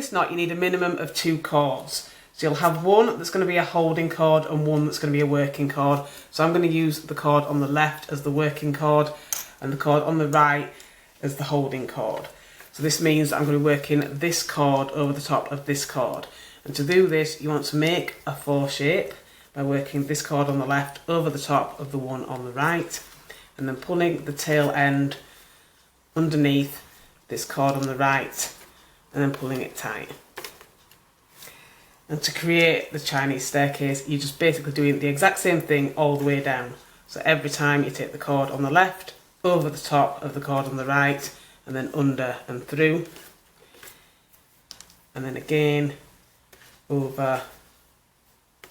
this knot you need a minimum of 2 cords. So you'll have one that's going to be a holding cord and one that's going to be a working cord. So I'm going to use the cord on the left as the working cord and the cord on the right as the holding cord. So this means that I'm going to be working this cord over the top of this cord. And to do this, you want to make a 4 shape by working this cord on the left over the top of the one on the right, and then pulling the tail end underneath this cord on the right and then pulling it tight. And to create the Chinese staircase, you're just basically doing the exact same thing all the way down. So every time you take the cord on the left, over the top of the cord on the right, and then under and through. And then again, over,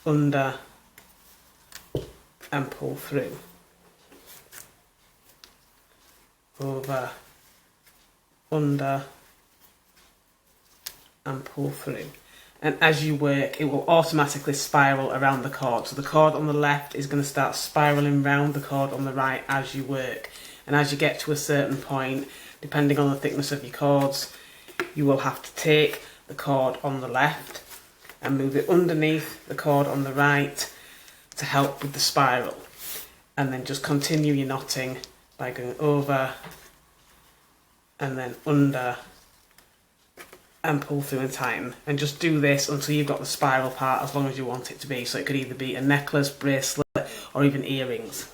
under, and pull through. Over, under, and pull through. And as you work, it will automatically spiral around the cord. So the cord on the left is going to start spiraling round the cord on the right as you work. And as you get to a certain point, depending on the thickness of your cords, you will have to take the cord on the left and move it underneath the cord on the right to help with the spiral. And then just continue your knotting by going over and then under and pull through and tighten, and just do this until you've got the spiral part as long as you want it to be. So it could either be a necklace, bracelet, or even earrings.